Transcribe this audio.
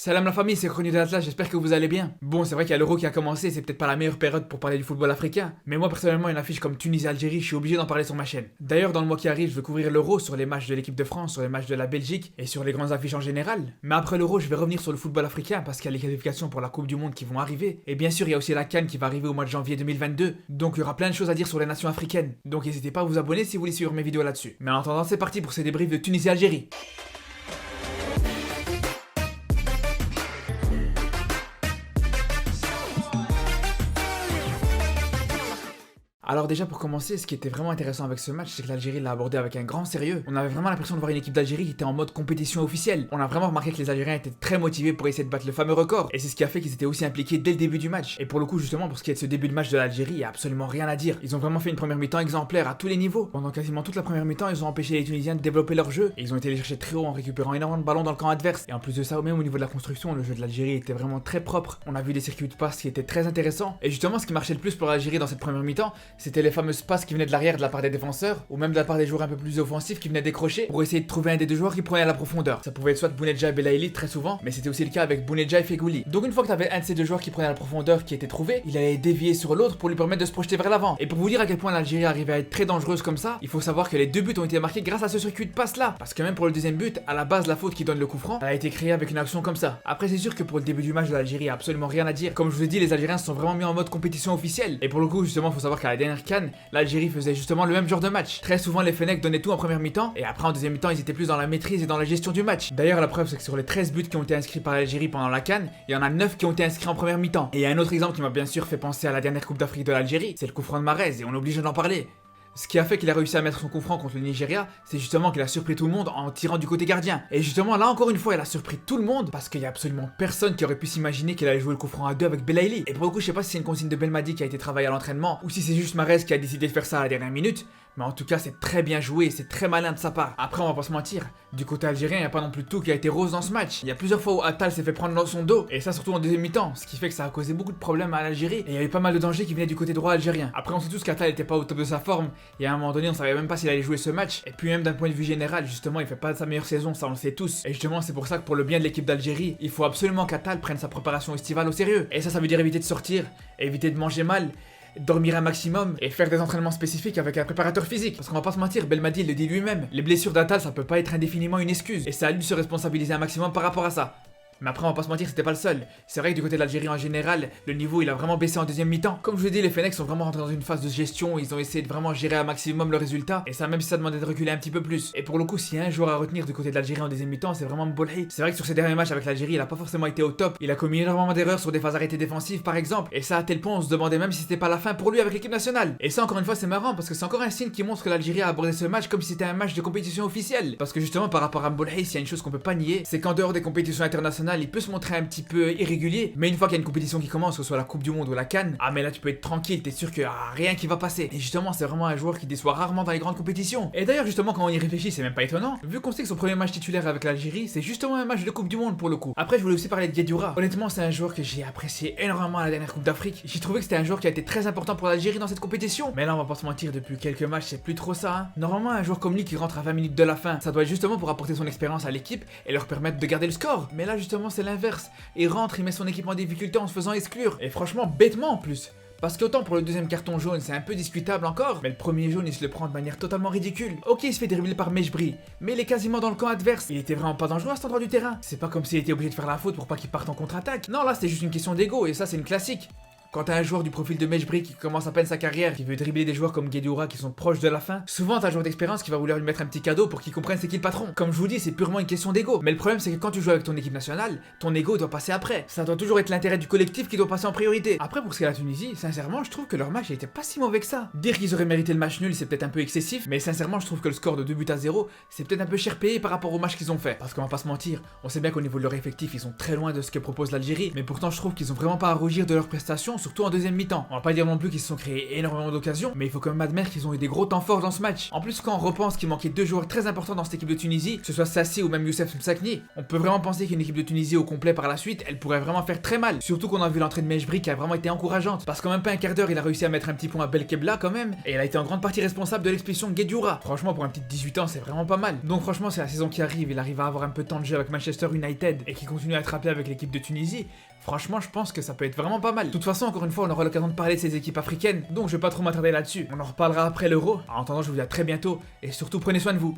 Salam la famille, c'est Chronique de l'Atlas, j'espère que vous allez bien. Bon, c'est vrai qu'il y a l'Euro qui a commencé, c'est peut-être pas la meilleure période pour parler du football africain, mais moi personnellement, une affiche comme Tunisie-Algérie, je suis obligé d'en parler sur ma chaîne. D'ailleurs, dans le mois qui arrive, je vais couvrir l'Euro sur les matchs de l'équipe de France, sur les matchs de la Belgique et sur les grandes affiches en général. Mais après l'Euro, je vais revenir sur le football africain parce qu'il y a les qualifications pour la Coupe du Monde qui vont arriver. Et bien sûr, il y a aussi la CAN qui va arriver au mois de janvier 2022, donc il y aura plein de choses à dire sur les nations africaines. Donc n'hésitez pas à vous abonner si vous voulez suivre mes vidéos là-dessus. Mais en attendant, c'est parti pour ces débriefs de Tunisie-Algérie. Alors déjà pour commencer, ce qui était vraiment intéressant avec ce match, c'est que l'Algérie l'a abordé avec un grand sérieux. On avait vraiment l'impression de voir une équipe d'Algérie qui était en mode compétition officielle. On a vraiment remarqué que les Algériens étaient très motivés pour essayer de battre le fameux record. Et c'est ce qui a fait qu'ils étaient aussi impliqués dès le début du match. Et pour le coup justement, pour ce qui est de ce début de match de l'Algérie, il n'y a absolument rien à dire. Ils ont vraiment fait une première mi-temps exemplaire à tous les niveaux. Pendant quasiment toute la première mi-temps, ils ont empêché les Tunisiens de développer leur jeu. Et ils ont été les chercher très haut en récupérant énormément de ballons dans le camp adverse. Et en plus de ça, même au niveau de la construction, le jeu de l'Algérie était vraiment très propre. On a vu des circuits de passes qui étaient très intéressants. Et justement, ce qui marchait le plus pour l'Algérie dans cette première mi-temps, c'était les fameuses passes qui venaient de l'arrière de la part des défenseurs, ou même de la part des joueurs un peu plus offensifs qui venaient décrocher pour essayer de trouver un des deux joueurs qui prenait la profondeur. Ça pouvait être soit Bounedjah et Belaïli très souvent, mais c'était aussi le cas avec Bounedjah et Fegouli. Donc une fois que tu avais un de ces deux joueurs qui prenait la profondeur qui était trouvé, il allait dévier sur l'autre pour lui permettre de se projeter vers l'avant. Et pour vous dire à quel point l'Algérie arrivait à être très dangereuse comme ça, il faut savoir que les deux buts ont été marqués grâce à ce circuit de passe là. Parce que même pour le deuxième but, à la base la faute qui donne le coup franc, elle a été créée avec une action comme ça. Après c'est sûr que pour le début du match de l'Algérie, il y a absolument rien à dire. Comme je vous ai dit, les Algériens se sont vraiment mis en mode compétition officielle. Et pour le coup justement, faut savoir qu'à la dernière CAN, l'Algérie faisait justement le même genre de match. Très souvent les Fennecs donnaient tout en première mi-temps et après en deuxième mi-temps ils étaient plus dans la maîtrise et dans la gestion du match. D'ailleurs la preuve c'est que sur les 13 buts qui ont été inscrits par l'Algérie pendant la CAN, il y en a 9 qui ont été inscrits en première mi-temps. Et il y a un autre exemple qui m'a bien sûr fait penser à la dernière Coupe d'Afrique de l'Algérie, c'est le coup franc de Mahrez et on est obligé d'en parler. Ce qui a fait qu'il a réussi à mettre son coup franc contre le Nigeria, c'est justement qu'il a surpris tout le monde en tirant du côté gardien. Et justement là encore une fois il a surpris tout le monde parce qu'il y a absolument personne qui aurait pu s'imaginer qu'il allait jouer le coup franc à deux avec Belaïli. Et pour le coup je sais pas si c'est une consigne de Belmadi qui a été travaillée à l'entraînement ou si c'est juste Mahrez qui a décidé de faire ça à la dernière minute. Mais en tout cas c'est très bien joué, c'est très malin de sa part. Après on va pas se mentir, du côté algérien il n'y a pas non plus tout qui a été rose dans ce match. Il y a plusieurs fois où Attal s'est fait prendre dans son dos, et ça surtout en deuxième mi-temps, ce qui fait que ça a causé beaucoup de problèmes à l'Algérie, et il y a eu pas mal de dangers qui venaient du côté droit algérien. Après on sait tous qu'Attal était pas au top de sa forme, et à un moment donné on savait même pas s'il allait jouer ce match, et puis même d'un point de vue général justement il fait pas sa meilleure saison, ça on le sait tous. Et justement c'est pour ça que pour le bien de l'équipe d'Algérie, il faut absolument qu'Attal prenne sa préparation estivale au sérieux. Et ça veut dire éviter de sortir, éviter de manger mal, dormir un maximum et faire des entraînements spécifiques avec un préparateur physique. Parce qu'on va pas se mentir, Belmadi le dit lui-même, les blessures d'Attal ça peut pas être indéfiniment une excuse. Et c'est à lui de se responsabiliser un maximum par rapport à ça. Mais après on va pas se mentir, c'était pas le seul. C'est vrai que du côté de l'Algérie en général, le niveau il a vraiment baissé en deuxième mi-temps. Comme je vous ai dit, les Fennecs sont vraiment rentrés dans une phase de gestion, ils ont essayé de vraiment gérer un maximum le résultat, et ça même si ça demandait de reculer un petit peu plus. Et pour le coup, s'il y a un joueur à retenir du côté de l'Algérie en deuxième mi-temps, c'est vraiment Mbolhi. C'est vrai que sur ses derniers matchs avec l'Algérie, il a pas forcément été au top, il a commis énormément d'erreurs sur des phases arrêtées défensives par exemple, et ça à tel point on se demandait même si c'était pas la fin pour lui avec l'équipe nationale. Et ça encore une fois c'est marrant parce que c'est encore un signe qui montre que l'Algérie a abordé ce match comme si c'était un match de compétition officielle. Parce que justement par rapport à Mbolhi, s'il y a une chose qu'on peut pas nier, c'est qu'en dehors des compétitions internationales, il peut se montrer un petit peu irrégulier, mais une fois qu'il y a une compétition qui commence, que ce soit la Coupe du Monde ou la CAN, ah mais là tu peux être tranquille, t'es sûr qu'il y a rien qui va passer. Et justement c'est vraiment un joueur qui déçoit rarement dans les grandes compétitions. Et d'ailleurs justement quand on y réfléchit c'est même pas étonnant, vu qu'on sait que son premier match titulaire avec l'Algérie c'est justement un match de Coupe du Monde pour le coup. Après je voulais aussi parler de Guedioura. Honnêtement c'est un joueur que j'ai apprécié énormément à la dernière Coupe d'Afrique. J'ai trouvé que c'était un joueur qui a été très important pour l'Algérie dans cette compétition. Mais là on va pas se mentir, depuis quelques matchs c'est plus trop ça hein. Normalement un joueur comme lui qui rentre à 20 minutes de la fin, ça doit être justement pour apporter son expérience à l'équipe et leur permettre de garder le score. Mais là justement c'est l'inverse. Il rentre, il met son équipe en difficulté en se faisant exclure. Et franchement bêtement en plus. Parce qu'autant pour le deuxième carton jaune c'est un peu discutable encore, mais le premier jaune il se le prend de manière totalement ridicule. Ok il se fait dribbler par Mejbri, mais il est quasiment dans le camp adverse, il était vraiment pas dangereux à cet endroit du terrain. C'est pas comme s'il était obligé de faire la faute pour pas qu'il parte en contre-attaque. Non là c'est juste une question d'ego et ça c'est une classique. Quand t'as un joueur du profil de Mejbri qui commence à peine sa carrière, qui veut dribbler des joueurs comme Guedioura qui sont proches de la fin, souvent t'as un joueur d'expérience qui va vouloir lui mettre un petit cadeau pour qu'il comprenne c'est qui le patron. Comme je vous dis, c'est purement une question d'ego. Mais le problème c'est que quand tu joues avec ton équipe nationale, ton ego doit passer après. Ça doit toujours être l'intérêt du collectif qui doit passer en priorité. Après pour ce qui est de la Tunisie, sincèrement je trouve que leur match il était pas si mauvais que ça. Dire qu'ils auraient mérité le match nul c'est peut-être un peu excessif, mais sincèrement je trouve que le score de 2-0 c'est peut-être un peu cher payé par rapport au match qu'ils ont fait. Parce qu'on va pas se mentir, on sait bien qu'au niveau de leur effectif ils sont très loin de ce que propose l'Algérie, mais pourtant je trouve qu'ils ont vraiment pas à rougir de leur prestation, surtout en deuxième mi-temps. On va pas dire non plus qu'ils se sont créés énormément d'occasions, mais il faut quand même admettre qu'ils ont eu des gros temps forts dans ce match. En plus, quand on repense qu'il manquait 2 joueurs très importants dans cette équipe de Tunisie, que ce soit Sassi ou même Youssef Msakni, on peut vraiment penser qu'une équipe de Tunisie au complet par la suite, elle pourrait vraiment faire très mal. Surtout qu'on a vu l'entrée de Mejbri qui a vraiment été encourageante, parce qu'en même pas un quart d'heure, il a réussi à mettre un petit point à Belkebla quand même, et il a été en grande partie responsable de l'expulsion de Guedioura. Franchement, pour un petit 18 ans, c'est vraiment pas mal. Donc franchement, c'est la saison qui arrive, il arrive à avoir un peu de temps de jeu avec Manchester United et qui continue à être appelé avec l'équipe de Tunisie. Franchement, je pense que ça peut être vraiment pas mal. De toute façon, encore une fois, on aura l'occasion de parler de ces équipes africaines, donc je vais pas trop m'attarder là-dessus. On en reparlera après l'Euro. En attendant, je vous dis à très bientôt et surtout prenez soin de vous.